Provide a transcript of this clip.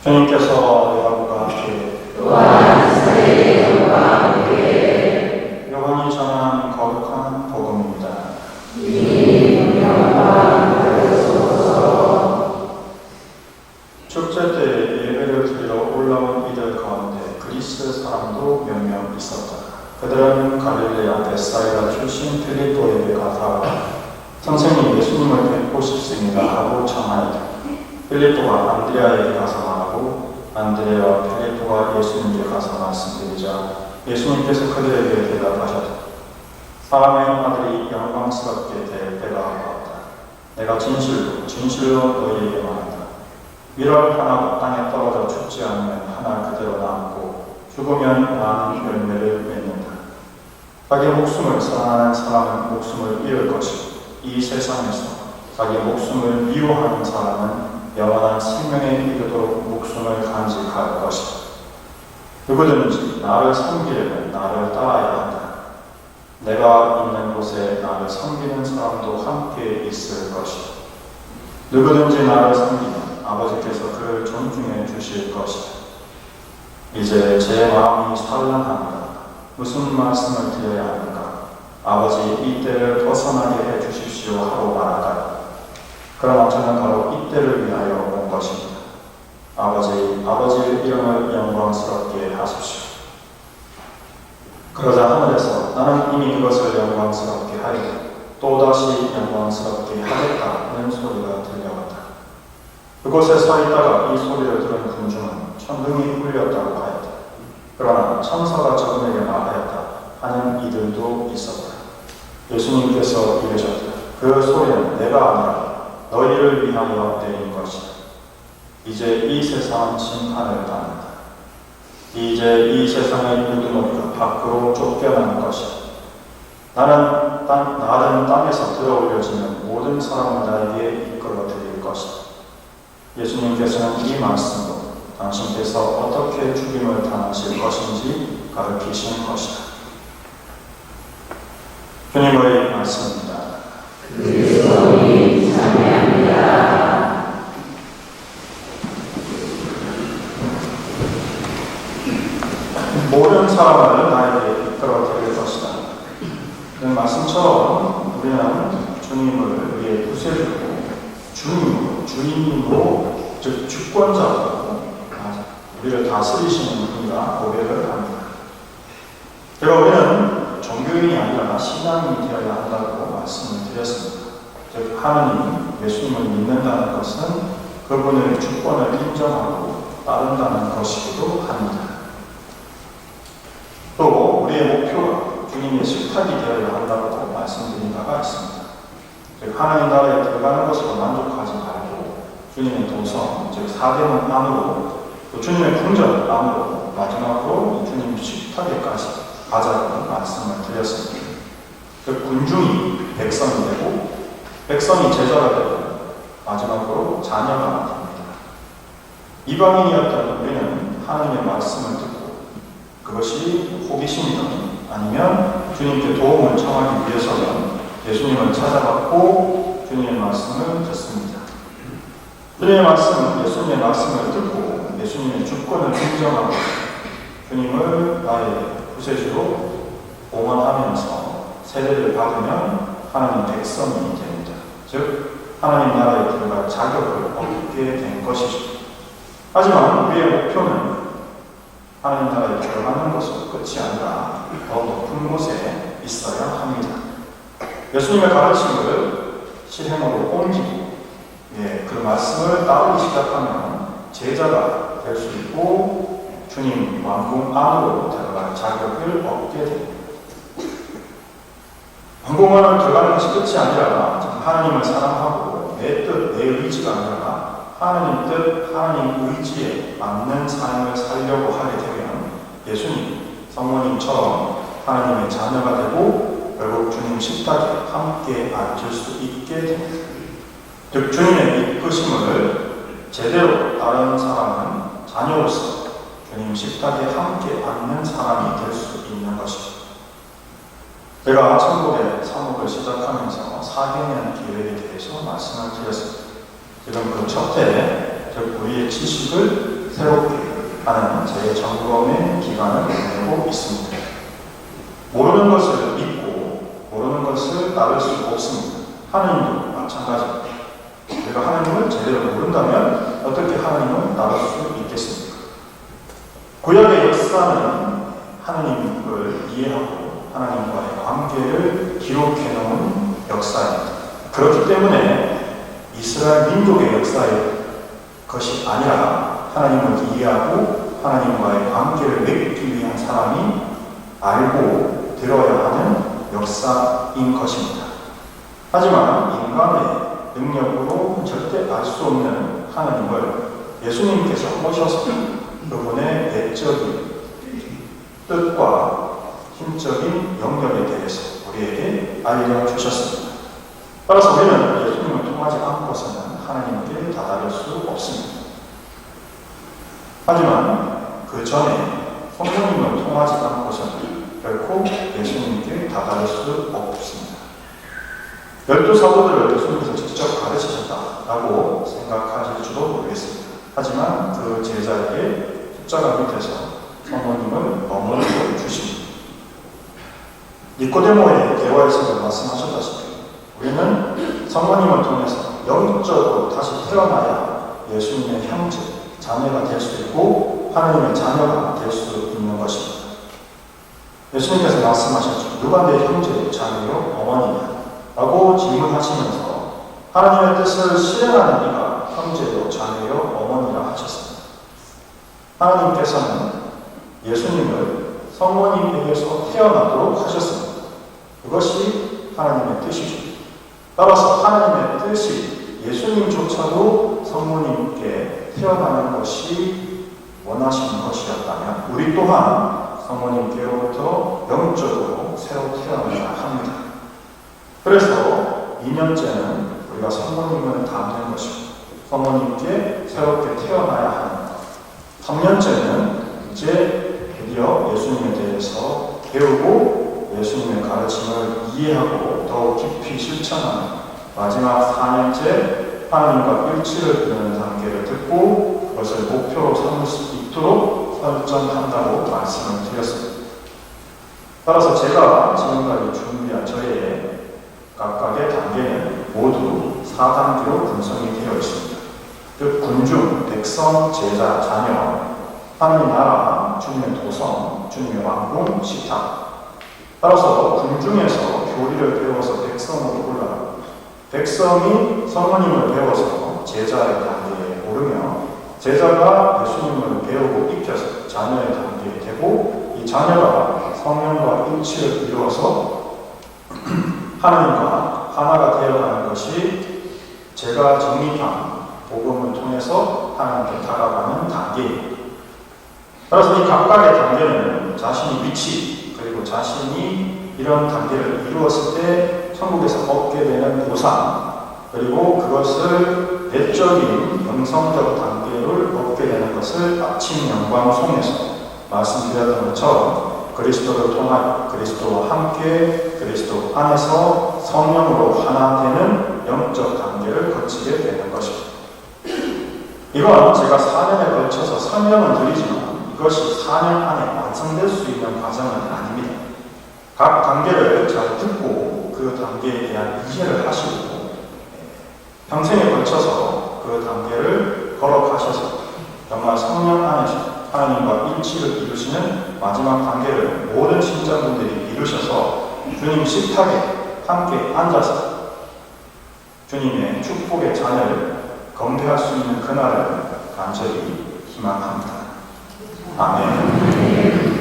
주님께서 여러분과 함께 요한이 전한 거룩한 복음입니다. 축제 때 예배를 드리러 올라온 이들 가운데 그리스 사람도 몇 명 있었다. 그들은 갈릴레아 벳사이다 출신 빌립보에게 가서 선생님 예수님을 뵙고 싶습니다 하고 청하였다. 빌립보가 안드레아에게 가서 말하고 안드레아와 빌립보가 예수님께 가서 말씀드리자 예수님께서 그들에게 대답하셨다. 사람의 아들이 영광스럽게 될 때가 가까웠다. 내가 진실로 너희에게 말한다. 밀월 하나가 땅에 떨어져 죽지 않으면 하나 그대로 남고 죽으면 많은 열매를 맺는다. 자기 목숨을 사랑하는 사람은 목숨을 잃을 것이고 이 세상에서 자기 목숨을 미워하는 사람은 영원한 생명에 이르도록 목숨을 간직할 것이다. 누구든지 나를 섬기려면 나를 따라야 한다. 내가 있는 곳에 나를 섬기는 사람도 함께 있을 것이다. 누구든지 나를 섬기면 아버지께서 그를 존중해 주실 것이다. 이제 제 마음이 산란합니다. 무슨 말씀을 드려야 합니까? 아버지 이 때를 벗어나게 해 주십시오 하고 말할까요? 그러나 저는 바로 이 때를 위하여 온 것입니다. 아버지의 이름을 영광스럽게 하십시오. 그러자 하늘에서 나는 이미 그것을 영광스럽게 하리라 또다시 영광스럽게 하겠다는 소리가 들려왔다. 그곳에 서 있다가 이 소리를 들은 군중은 천둥이 울렸다고 하였다. 그러나 천사가 저분에게 말하였다 하는 이들도 있었다. 예수님께서 이르셨다. 그 소리는 내가 아니라 너희를 위하여 내린 것이다. 이제 이 세상은 심판을 받는다. 이제 이 세상의 우두머리가 밖으로 쫓겨나는 것이다. 나는 땅에서 들어올려지는 모든 사람을 나에게 이끌어 드릴 것이다. 예수님께서는 이 말씀으로 당신께서 어떻게 죽임을 당하실 것인지 가르치신 것이다. 주님의 말씀입니다. 그리스도님 찬양합니다. 모든 사람을 나에게 이끌어 드릴 것이다. 이런 말씀처럼 우리는 주님을 위해 구세주고 주인으로 즉 주권자로 우리를 다스리시는 분이라 고백을 합니다. 제가 우리는 종교인이 아니라 신앙인이 되어야 한다고 말씀을 드렸습니다. 즉 하나님, 예수님을 믿는다는 것은 그분의 주권을 인정하고 따른다는 것이기도 합니다. 또 우리의 목표가 주님의 식탁이 되어야 한다고 말씀드린 바가 있습니다. 즉 하나님 나라에 들어가는 것으로 만족하지 말고 주님의 도성, 즉 사대문 안으로 또 주님의 궁전 안으로 마지막으로 주님 식탁에까지 가자고 말씀을 드렸습니다. 그 군중이 백성이 되고 백성이 제자가 되고 마지막으로 자녀가 됩니다. 이방인이었던 우리는 하나님의 말씀을 듣고 그것이 호기심이든 아니면 주님께 도움을 청하기 위해서는 예수님을 찾아갔고 주님의 말씀을 듣습니다. 주님의 말씀은 예수님의 말씀을 듣고 예수님의 주권을 인정하고 주님을 나의 구세주로 봉헌하면서 세례를 받으면 하나님 백성이 됩니다. 즉 하나님 나라에 들어갈 자격을 얻게 된 것이죠. 하지만 우리의 목표는 하나님 나라에 들어가는 것으로 끝이 아니라 더 높은 곳에 있어야 합니다. 예수님의 가르침을 실행으로 옮기고 그 말씀을 따르기 시작하면 제자가 될 수 있고 주님 왕궁 안으로 들어갈 자격을 얻게 됩니다. 왕궁 안으로 들어가는 것이 끝이 아니라 하나님을 사랑하고 내 뜻, 내 의지가 아니라 하나님 뜻, 하나님 의지에 맞는 삶을 살려고 하게 되면 예수님, 성모님처럼 하나님의 자녀가 되고 결국 주님 식탁에 함께 앉을 수 있게 됩니다. 즉 주님의 이끄심을 제대로 따르는 사람은 자녀로서 주님 식탁에 함께 앉는 사람이 될 수 있는 것입니다. 제가 천국의 사목을 시작하면서 4개년 계획에 대해서 말씀을 드렸습니다. 지금 그 첫 해, 즉 우리의 지식을 새롭게 하는 재점검의 기간을 보내고 있습니다. 모르는 것을 믿고 모르는 것을 따를 수 없습니다. 하나님도 마찬가지입니다. 우리가 하나님을 제대로 모른다면 어떻게 하나님을 따를 수 있겠습니까? 구약의 역사는 하나님을 이해하고 하나님과의 관계를 기록해 놓은 역사입니다. 그렇기 때문에 이스라엘 민족의 역사의 것이 아니라 하나님을 이해하고 하나님과의 관계를 맺기 위한 사람이 알고 들어야 하는 역사인 것입니다. 하지만 인간의 능력으로 절대 알 수 없는 하나님을 예수님께서 오셔서 그분의 내적인 뜻과 힘적인 영역에 대해서 우리에게 알려주셨습니다. 따라서 우리는 예수님을 통하지 않고서는 하나님께 다다를 수 없습니다. 하지만 그 전에 성령님을 통하지 않고서는 결코 예수님께 다다를 수 없습니다. 12사도들을 예수님께서 직접 가르치셨다라고 생각하실지도 모르겠습니다. 하지만 그 제자에게 십자가 밑에서 성모님을 머물러 주십니다. 니코데모의 대화에서도 말씀하셨다시피 우리는 성모님을 통해서 영적으로 다시 태어나야 예수님의 형제, 자녀가 될 수 있고 하나님의 자녀가 될 수 있는 것입니다. 예수님께서 말씀하셨죠. 누가 내 형제, 자녀요, 어머니냐? 라고 질문하시면서 하나님의 뜻을 실행하는 이가 형제요, 자녀요, 어머니라 하셨습니다. 하나님께서는 예수님을 성모님에게서 태어나도록 하셨습니다. 그것이 하나님의 뜻이죠. 따라서 하나님의 뜻이 예수님조차도 성모님께 태어나는 것이 원하시는 것이었다면 우리 또한 성모님께로부터 영적으로 새로 태어나야 합니다. 그래서 2년째는 우리가 성모님을 닮는 것이고 성모님께 새롭게 태어나야 하는 것. 3년째는 이제 드디어 예수님에 대해서 배우고 예수님의 가르침을 이해하고 더욱 깊이 실천하는 마지막 4년째 하나님과 일치를 이루는 단계를 듣고 그것을 목표로 삼을 수 있도록 설정한다고 말씀을 드렸습니다. 따라서 제가 지금까지 준비한 저의 각각의 단계는 모두 4단계로 분석이 되어 있습니다. 즉 군중, 백성, 제자, 자녀, 하나님 나라, 주님의 도성, 주님의 왕궁, 식탁. 따라서 군중에서 교리를 배워서 백성으로 올라가고 백성이 성모님을 배워서 제자의 단계에 오르며 제자가 예수님을 배우고 익혀서 자녀의 단계에 되고 이 자녀가 성령과 일치를 이루어서 하나님과 하나가 되어가는 것이 제가 정립한 복음을 통해서 하나님께 다가가는 단계입니다. 따라서 이 각각의 단계는 자신의 위치 그리고 자신이 이런 단계를 이루었을 때 천국에서 얻게 되는 보상 그리고 그것을 내적인 영성적 단계를 얻게 되는 것을 아침 영광송에서 말씀드렸던 것처럼 그리스도를 통하여 그리스도와 함께 그리스도 안에서 성령으로 하나 되는 영적 단계를 거치게 되는 것입니다. 이건 제가 4년에 걸쳐서 설명을 드리지만 이것이 4년 안에 완성될 수 있는 과정은 아닙니다. 각 단계를 잘 듣고 그 단계에 대한 이해를 하시고 평생에 걸쳐서 그 단계를 걸어가셔서 정말 성령 안에서 하나님과 일치를 이루시는 마지막 단계를 모든 신자분들이 이루셔서 주님 식탁에 함께 앉아서 주님의 축복의 자녀를 건배할 수 있는 그날을 간절히 희망합니다. 아멘.